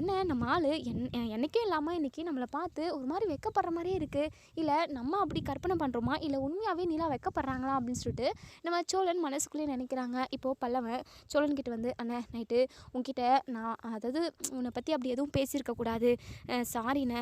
என்ன நம்ம ஆள் என்னைக்கே இல்லாமல் இன்னைக்கு நம்மளை பார்த்து ஒரு மாதிரி வெக்கப்படுற மாதிரியே இருக்குது, இல்லை நம்ம அப்படி கற்பனை பண்ணுறோமா, இல்லை உண்மையாகவே நீலா வெக்கப்படுறாங்களா அப்படின்னு சொல்லிட்டு நம்ம சோழன் மனசுக்குள்ளேயே நினைக்கிறாங்க. இப்போது பல்லவன் சோழன்கிட்ட வந்து, அண்ணே நைட்டு உங்ககிட்ட நான் அதாவது உன்னை பற்றி அப்படி எதுவும் பேசியிருக்கக்கூடாது, சாரிண்ணே,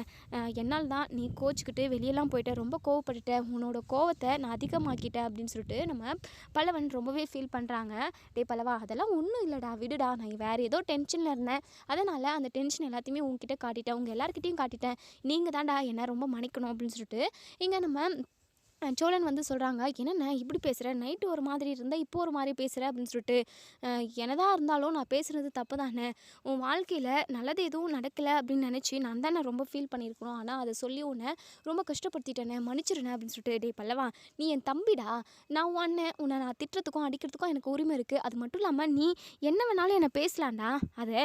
என்னால் தான் நீ கோச்சிக்கிட்டு வெளியெல்லாம் போயிட்ட, ரொம்ப கோவப்பட்டுட்டேன், உன்னோட கோவத்தை நான் அதிகமாக்கிட்டேன் அப்படின்னு சொல்லிட்டு நம்ம பல்லவன் ரொம்பவே ஃபீல் பண்ணுறாங்க. டே பல்லவா அதெல்லாம் ஒன்றும் இல்லைடா, விடுடா, நான் வேறு ஏதோ டென்ஷனில் இருந்தேன், அதனால் அந்த டென்ஷன் எல்லாத்தையுமே உங்ககிட்ட காட்டிட்டேன், உங்கள் எல்லாருக்கிட்டையும் காட்டிட்டேன், நீங்கள் தான்டா என்னை ரொம்ப மன்னிக்கணும் அப்படின்னு சொல்லிட்டு இங்கே நம்ம சோழன் வந்து சொல்கிறாங்க. என்னென்ன இப்படி பேசுகிற, நைட்டு ஒரு மாதிரி இருந்தால் இப்போ ஒரு மாதிரி பேசுகிற அப்படின்னு சொல்லிட்டு, என்னதான் இருந்தாலும் நான் பேசுகிறது தப்பு தானே, உன் வாழ்க்கையில் நல்லது எதுவும் நடக்கலை அப்படின்னு நினச்சி நான் தானே ரொம்ப ஃபீல் பண்ணியிருக்கணும், ஆனால் அதை சொல்லி உன்னை ரொம்ப கஷ்டப்படுத்திட்டேனே, மன்னிச்சிருனே அப்படின்னு சொல்லிட்டு, டே பல்லவா நீ என் தம்பிடா, நான் உன் அண்ணன், உன்னை நான் திட்டுறதுக்கும் அடிக்கிறதுக்கும் எனக்கு உரிமை இருக்குது, அது மட்டும் இல்லாமல் நீ என்ன வேணாலும் என்னை பேசலாம்டா, அதை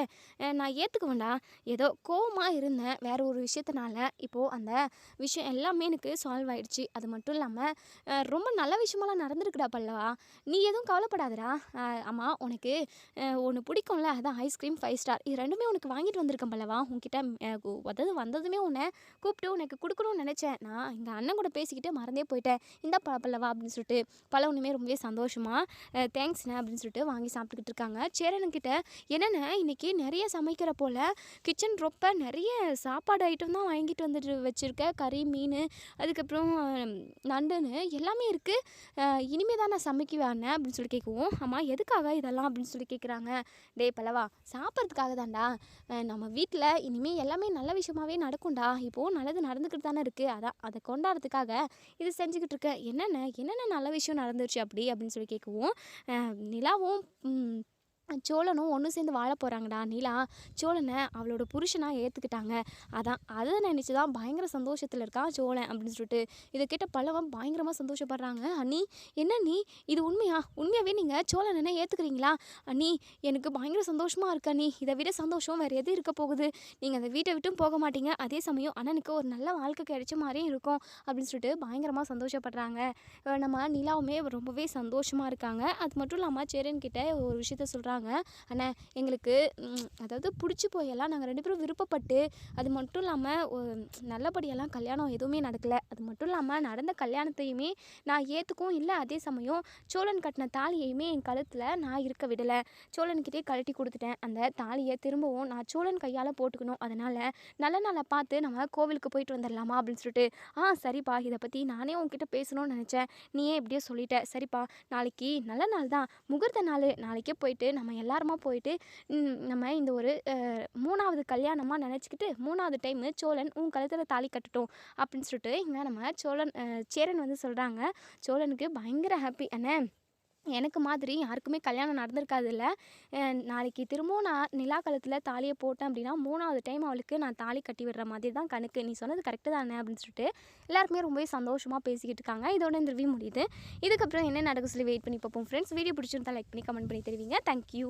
நான் ஏற்றுக்குவேன்டா, ஏதோ கோவமாக இருந்தேன் வேறு ஒரு விஷயத்தினால, இப்போது அந்த விஷயம் எல்லாமே எனக்கு சால்வ் ஆகிடுச்சு, அது மட்டும் இல்லாமல் இல்லாமல் ரொம்ப நல்ல விஷயமெல்லாம் நடந்திருக்குடா பல்லவா. நீ எதுவும் கவலைப்படாதடா. ஆமாம், உனக்கு ஒன்று பிடிக்கும்ல, அதான் ஐஸ்கிரீம் 5 ஸ்டார் இது ரெண்டுமே உனக்கு வாங்கிட்டு வந்திருக்கேன் பல்லவா. உன்கிட்ட அதாவது வந்ததுமே உன்னை கூப்பிட்டு உனக்கு கொடுக்கணும்னு நினச்சேன். நான் எங்கள் அண்ணன் கூட பேசிக்கிட்டு மறந்தே போயிட்டேன். இந்த பல்லவா அப்படின்னு சொல்லிட்டு பல்லவனுமே ரொம்பவே சந்தோஷமாக தேங்க்ஸ்ண்ணே அப்படின்னு சொல்லிட்டு வாங்கி சாப்பிட்டுக்கிட்டு இருக்காங்க. சேரனுக்கிட்ட என்னென்ன இன்றைக்கி நிறைய சமைக்கிற போல், கிச்சன் ரொம்ப நிறைய சாப்பாடு ஐட்டம் தான் வாங்கிட்டு வந்துட்டு வச்சுருக்க, கறி மீன் அதுக்கப்புறம் நண்டுன்னு எல்லாமே இருக்குது. இனிமே தான் நான் சமைக்குவேன் அப்படின்னு சொல்லி கேட்கவும், ஆமாம் எதுக்காக இதெல்லாம் அப்படின்னு சொல்லி கேட்குறாங்க. டேய் பல்லவா, சாப்பிட்றதுக்காக தான்டா. நம்ம வீட்டில் இனிமேல் எல்லாமே நல்ல விஷயமாகவே நடக்கும்டா. இப்போது நல்லது நடந்துக்கிட்டு தானே இருக்குது, அதான் அதை கொண்டாடுறதுக்காக இது செஞ்சுக்கிட்டு இருக்கேன். என்னென்ன நல்ல விஷயம் நடந்துருச்சு அப்படின்னு சொல்லி கேட்கவும், நிலாவும் சோழனும் ஒன்று சேர்ந்து வாழ போகிறாங்கடா. நிலா சோழனை அவளோட புருஷனாக ஏற்றுக்கிட்டாங்க. அதை நினச்சி தான் பயங்கர சந்தோஷத்தில் இருக்கான் சோழன் அப்படின்னு சொல்லிட்டு இதை கேட்ட பல்லவன் பயங்கரமாக சந்தோஷப்படுறாங்க. அண்ணி என்ன நீ இது உண்மையாகவே நீங்கள் சோழனை ஏற்றுக்கிறீங்களா? அண்ணி எனக்கு பயங்கர சந்தோஷமாக இருக்கு அண்ணி. இதை விட சந்தோஷம் வேறு எது இருக்க போகுது? நீங்கள் அந்த வீட்டை விட்டும் போக மாட்டீங்க, அதே சமயம் அண்ணனுக்கு ஒரு நல்ல வாழ்க்கை கிடைச்ச மாதிரியும் இருக்கும் அப்படின்னு சொல்லிட்டு பயங்கரமாக சந்தோஷப்படுறாங்க. நம்ம நிலாவுமே ரொம்பவே சந்தோஷமாக இருக்காங்க. அது மட்டும் இல்லாமல் சேரன்கிட்ட ஒரு விஷயத்த சொல்கிறாங்க. அண்ணா எங்களுக்கு அதாவது பிடிச்சி போயெல்லாம் நாங்கள் 2 பேரும் விருப்பப்பட்டு, அது மட்டும் இல்லாமல் நல்லபடியெல்லாம் கல்யாணம் எதுவுமே நடக்கலை. அது மட்டும் இல்லாமல் நடந்த கல்யாணத்தையுமே நான் ஏற்றுக்கவும் இல்லை, அதே சமயம் சோழன் கட்டின தாலியையுமே என் கழுத்தில் நான் இருக்க விடலை. சோழன்கிட்டே கழட்டி கொடுத்துட்டேன். அந்த தாலியை திரும்பவும் நான் சோழன் கையால் போட்டுக்கணும். அதனால் நல்ல நாளை பார்த்து நம்ம கோவிலுக்கு போயிட்டு வந்துடலாமா அப்படின்னு சொல்லிட்டு, சரிப்பா, இதை பற்றி நானே உங்ககிட்ட பேசணும்னு நினச்சேன், நீயே எப்படியோ சொல்லிட்ட. சரிப்பா, நாளைக்கு நல்ல நாள் தான், முகூர்த்த நாள். நாளைக்கே போயிட்டு நம்ம எல்லாருமா போயிட்டு நம்ம இந்த ஒரு 3வது கல்யாணமாக நினச்சிக்கிட்டு 3வது டைமு சோழன் உன் கழுத்தில் தாலி கட்டட்டும் அப்படின்னு சொல்லிட்டு இங்கே நம்ம சேரன் வந்து சொல்கிறாங்க. சோழனுக்கு பயங்கர ஹாப்பி. அண்ணே எனக்கு மாதிரி யாருக்குமே கல்யாணம் நடந்திருக்காதுல்ல. நாளைக்கு திரும்பவும் நான் நிலா கழுத்தில் தாலியை போட்டேன் அப்படின்னா 3வது டைம் அவளுக்கு நான் தாலி கட்டி விடுற மாதிரி தான் கணக்கு. நீ சொன்னது கரெக்டு தானே அப்படின்னு சொல்லிட்டு எல்லாருக்குமே ரொம்பவே சந்தோஷமாக பேசிக்கிட்டு இருக்காங்க. இதோட இந்த ரிவ்யூ முடியுது. இதுக்கப்புறம் என்ன நடக்க சொல்லி வெயிட் பண்ணி பார்ப்போம் ஃப்ரெண்ட்ஸ். வீடியோ பிடிச்சிருந்தா லைக் பண்ணி கமெண்ட் பண்ணி தெரிவிங்க. தேங்க்யூ.